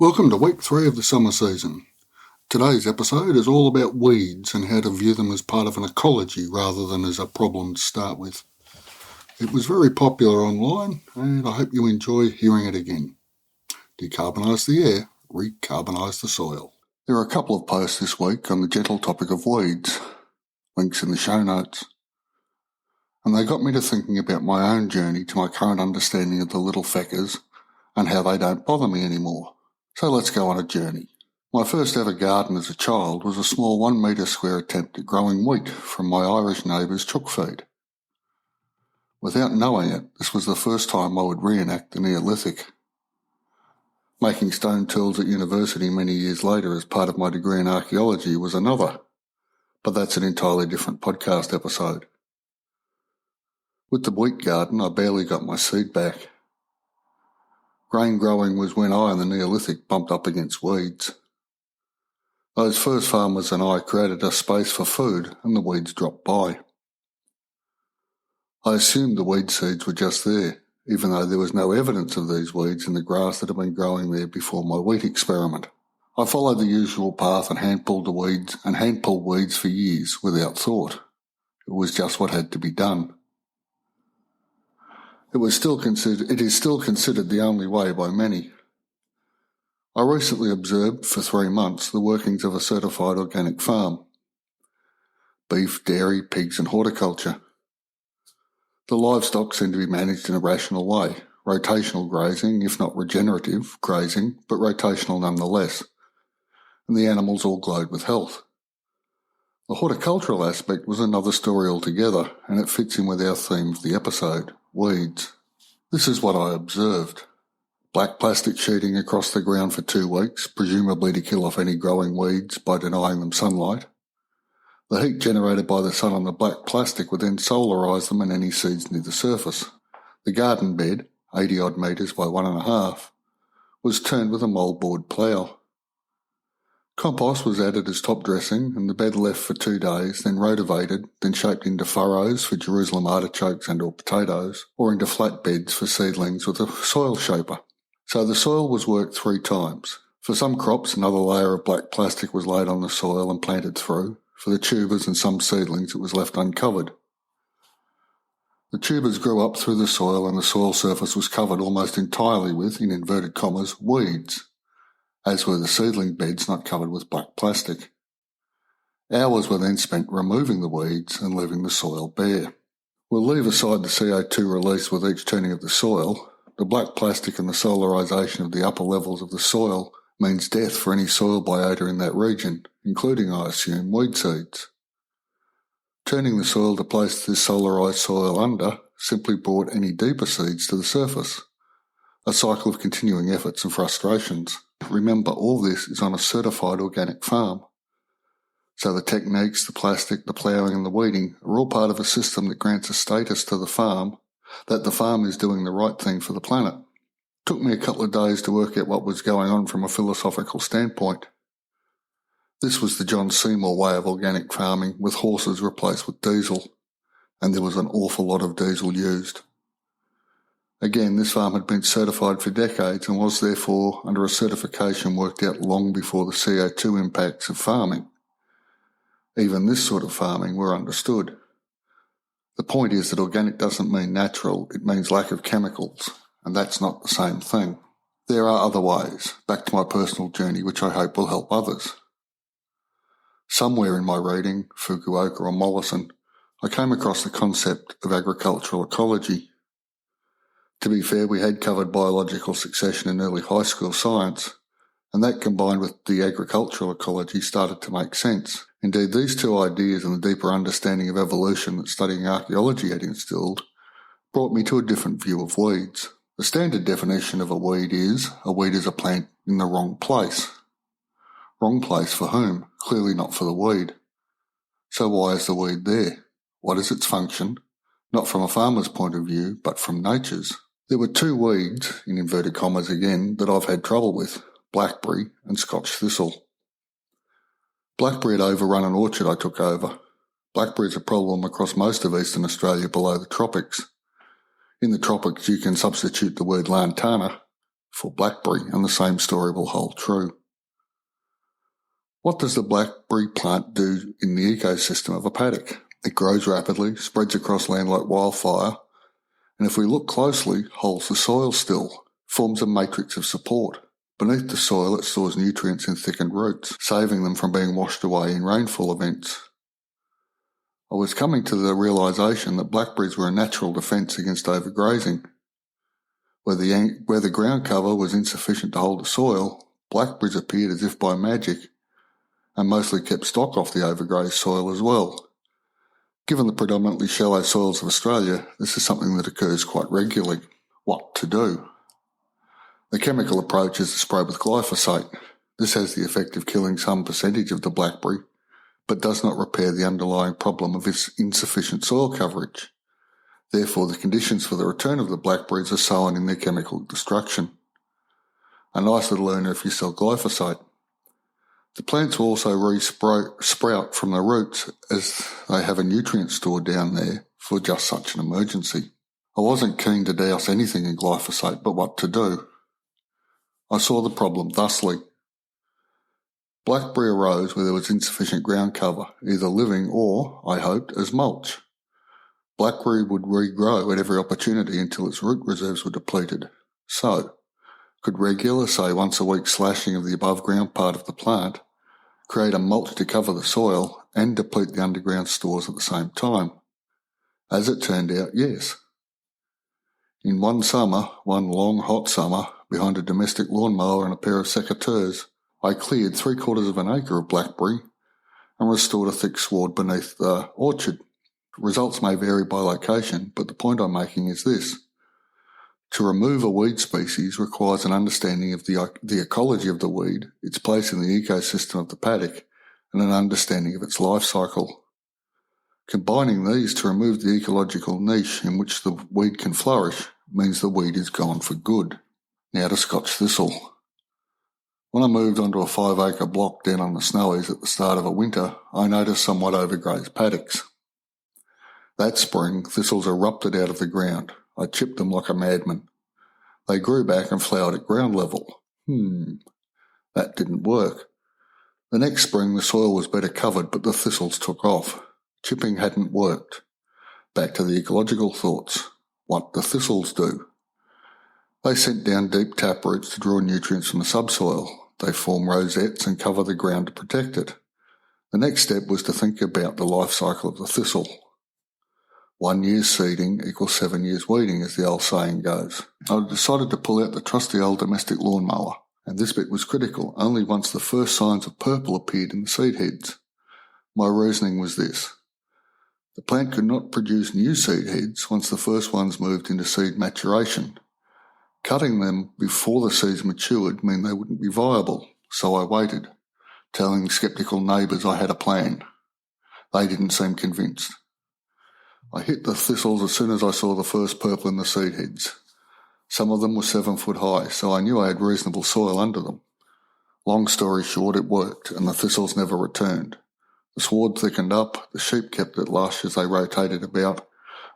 Welcome to week 3 of the summer season. Today's episode is all about weeds and how to view them as part of an ecology rather than as a problem to start with. It was very popular online and I hope you enjoy hearing it again. Decarbonise the air, recarbonise the soil. There are a couple of posts this week on the gentle topic of weeds, links in the show notes, and they got me to thinking about my own journey to my current understanding of the little feckers and how they don't bother me anymore. So let's go on a journey. My first ever garden as a child was a small 1 metre square attempt at growing wheat from my Irish neighbour's chook feed. Without knowing it, this was the first time I would reenact the Neolithic. Making stone tools at university many years later as part of my degree in archaeology was another, but that's an entirely different podcast episode. With the wheat garden, I barely got my seed back. Grain growing was when I and the Neolithic bumped up against weeds. Those first farmers and I created a space for food and the weeds dropped by. I assumed the weed seeds were just there, even though there was no evidence of these weeds in the grass that had been growing there before my wheat experiment. I followed the usual path and hand-pulled weeds for years without thought. It was just what had to be done. It is still considered the only way by many. I recently observed for 3 months the workings of a certified organic farm. Beef, dairy, pigs and horticulture. The livestock seem to be managed in a rational way, rotational grazing, if not regenerative grazing, but rotational nonetheless, and the animals all glowed with health. The horticultural aspect was another story altogether, and it fits in with our theme of the episode, weeds. This is what I observed. Black plastic sheeting across the ground for 2 weeks, presumably to kill off any growing weeds by denying them sunlight. The heat generated by the sun on the black plastic would then solarise them and any seeds near the surface. The garden bed, 80 odd metres by 1.5, was turned with a mouldboard plough. Compost was added as top dressing and the bed left for 2 days, then rotivated, then shaped into furrows for Jerusalem artichokes and or potatoes, or into flat beds for seedlings with a soil shaper. So the soil was worked 3 times. For some crops, another layer of black plastic was laid on the soil and planted through. For the tubers and some seedlings, it was left uncovered. The tubers grew up through the soil and the soil surface was covered almost entirely with, in inverted commas, weeds, as were the seedling beds not covered with black plastic. Hours were then spent removing the weeds and leaving the soil bare. We'll leave aside the CO2 release with each turning of the soil. The black plastic and the solarisation of the upper levels of the soil means death for any soil biota in that region, including, I assume, weed seeds. Turning the soil to place this solarised soil under simply brought any deeper seeds to the surface. A cycle of continuing efforts and frustrations. Remember, all this is on a certified organic farm. So the techniques, the plastic, the ploughing and the weeding are all part of a system that grants a status to the farm that the farm is doing the right thing for the planet. It took me a couple of days to work out what was going on from a philosophical standpoint. This was the John Seymour way of organic farming, with horses replaced with diesel, and there was an awful lot of diesel used. Again, this farm had been certified for decades and was therefore under a certification worked out long before the CO2 impacts of farming. Even this sort of farming were understood. The point is that organic doesn't mean natural, it means lack of chemicals, and that's not the same thing. There are other ways, back to my personal journey, which I hope will help others. Somewhere in my reading, Fukuoka or Mollison, I came across the concept of agricultural ecology. To be fair, we had covered biological succession in early high school science, and that combined with the agricultural ecology started to make sense. Indeed, these 2 ideas and the deeper understanding of evolution that studying archaeology had instilled brought me to a different view of weeds. The standard definition of a weed is a plant in the wrong place. Wrong place for whom? Clearly not for the weed. So why is the weed there? What is its function? Not from a farmer's point of view, but from nature's. There were 2 weeds, in inverted commas again, that I've had trouble with, blackberry and Scotch thistle. Blackberry had overrun an orchard I took over. Blackberry is a problem across most of eastern Australia below the tropics. In the tropics you can substitute the word lantana, for blackberry, and the same story will hold true. What does the blackberry plant do in the ecosystem of a paddock? It grows rapidly, spreads across land like wildfire, and if we look closely, holds the soil still, forms a matrix of support. Beneath the soil, it stores nutrients in thickened roots, saving them from being washed away in rainfall events. I was coming to the realisation that blackberries were a natural defence against overgrazing. Where the ground cover was insufficient to hold the soil, blackberries appeared as if by magic, and mostly kept stock off the overgrazed soil as well. Given the predominantly shallow soils of Australia, this is something that occurs quite regularly. What to do? The chemical approach is to spray with glyphosate. This has the effect of killing some percentage of the blackberry, but does not repair the underlying problem of its insufficient soil coverage. Therefore, the conditions for the return of the blackberries are sown in their chemical destruction. A nice little earner if you sell glyphosate. The plants will also sprout from the roots as they have a nutrient store down there for just such an emergency. I wasn't keen to douse anything in glyphosate, but what to do? I saw the problem thusly. Blackberry arose where there was insufficient ground cover, either living or, I hoped, as mulch. Blackberry would regrow at every opportunity until its root reserves were depleted. So, could regular, say once a week, slashing of the above ground part of the plant create a mulch to cover the soil and deplete the underground stores at the same time? As it turned out, yes. In one long hot summer, behind a domestic lawnmower and a pair of secateurs, I cleared 3/4 of an acre of blackberry and restored a thick sward beneath the orchard. Results may vary by location, but the point I'm making is this. To remove a weed species requires an understanding of the ecology of the weed, its place in the ecosystem of the paddock, and an understanding of its life cycle. Combining these to remove the ecological niche in which the weed can flourish means the weed is gone for good. Now to Scotch thistle. When I moved onto a 5-acre block down on the Snowies at the start of a winter, I noticed somewhat overgrazed paddocks. That spring, thistles erupted out of the ground. I chipped them like a madman. They grew back and flowered at ground level. That didn't work. The next spring the soil was better covered, but the thistles took off. Chipping hadn't worked. Back to the ecological thoughts. What do thistles do? They sent down deep taproots to draw nutrients from the subsoil. They form rosettes and cover the ground to protect it. The next step was to think about the life cycle of the thistle. 1 year's seeding equals 7 years weeding, as the old saying goes. I decided to pull out the trusty old domestic lawnmower, and this bit was critical only once the first signs of purple appeared in the seed heads. My reasoning was this. The plant could not produce new seed heads once the first ones moved into seed maturation. Cutting them before the seeds matured meant they wouldn't be viable, so I waited, telling sceptical neighbours I had a plan. They didn't seem convinced. I hit the thistles as soon as I saw the first purple in the seed heads. Some of them were 7 foot high, so I knew I had reasonable soil under them. Long story short, it worked, and the thistles never returned. The sward thickened up, the sheep kept it lush as they rotated about,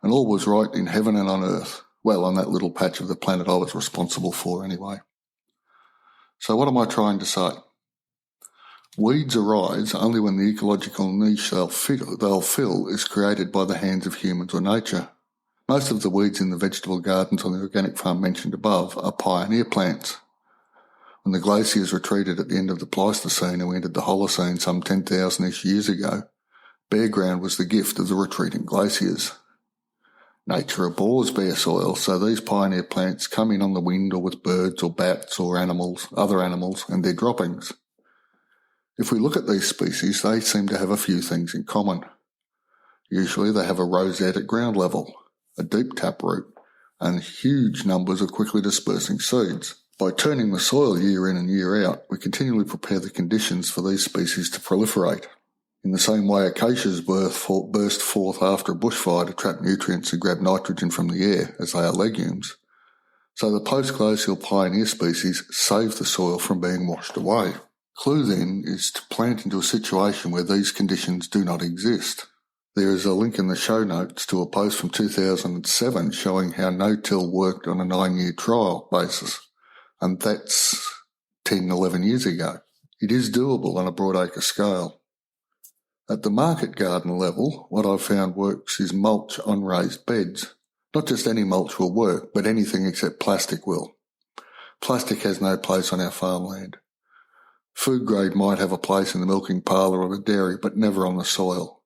and all was right in heaven and on earth. Well, on that little patch of the planet I was responsible for anyway. So what am I trying to say? Weeds arise only when the ecological niche they'll fill is created by the hands of humans or nature. Most of the weeds in the vegetable gardens on the organic farm mentioned above are pioneer plants. When the glaciers retreated at the end of the Pleistocene and we entered the Holocene some 10,000-ish years ago, bare ground was the gift of the retreating glaciers. Nature abhors bare soil, so these pioneer plants come in on the wind or with birds or bats or other animals, and their droppings. If we look at these species, they seem to have a few things in common. Usually they have a rosette at ground level, a deep taproot, and huge numbers of quickly dispersing seeds. By turning the soil year in and year out, we continually prepare the conditions for these species to proliferate. In the same way acacias burst forth after a bushfire to trap nutrients and grab nitrogen from the air, as they are legumes, so the post-glacial pioneer species save the soil from being washed away. Clue then is to plant into a situation where these conditions do not exist. There is a link in the show notes to a post from 2007 showing how no-till worked on a 9-year trial basis, and that's 10, 11 years ago. It is doable on a broadacre scale. At the market garden level, what I've found works is mulch on raised beds. Not just any mulch will work, but anything except plastic will. Plastic has no place on our farmland. Food grade might have a place in the milking parlour or the dairy, but never on the soil.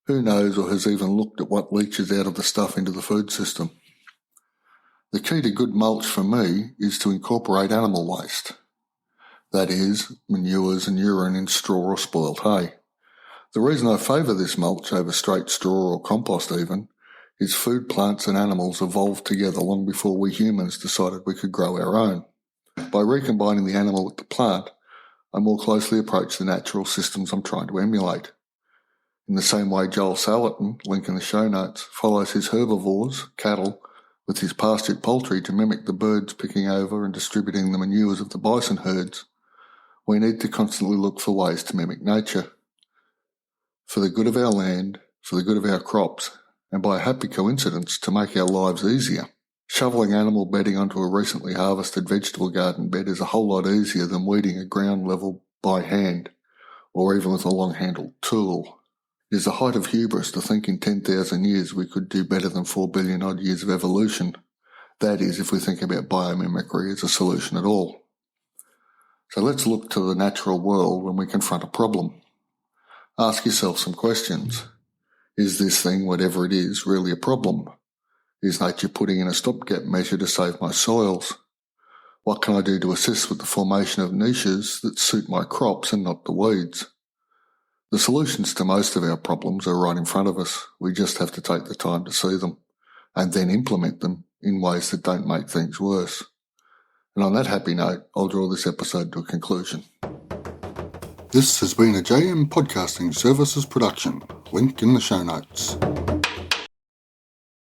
Who knows or has even looked at what leaches out of the stuff into the food system? The key to good mulch for me is to incorporate animal waste. That is, manures and urine in straw or spoiled hay. The reason I favour this mulch over straight straw or compost even is food plants and animals evolved together long before we humans decided we could grow our own. By recombining the animal with the plant, I more closely approach the natural systems I'm trying to emulate. In the same way Joel Salatin, link in the show notes, follows his herbivores, cattle, with his pastured poultry to mimic the birds picking over and distributing the manures of the bison herds, we need to constantly look for ways to mimic nature. For the good of our land, for the good of our crops, and by a happy coincidence to make our lives easier. Shoveling animal bedding onto a recently harvested vegetable garden bed is a whole lot easier than weeding a ground level by hand, or even with a long-handled tool. It is the height of hubris to think in 10,000 years we could do better than 4 billion odd years of evolution. That is, if we think about biomimicry as a solution at all. So let's look to the natural world when we confront a problem. Ask yourself some questions. Is this thing, whatever it is, really a problem? Is nature putting in a stopgap measure to save my soils? What can I do to assist with the formation of niches that suit my crops and not the weeds? The solutions to most of our problems are right in front of us. We just have to take the time to see them and then implement them in ways that don't make things worse. And on that happy note, I'll draw this episode to a conclusion. This has been a JM Podcasting Services production. Link in the show notes.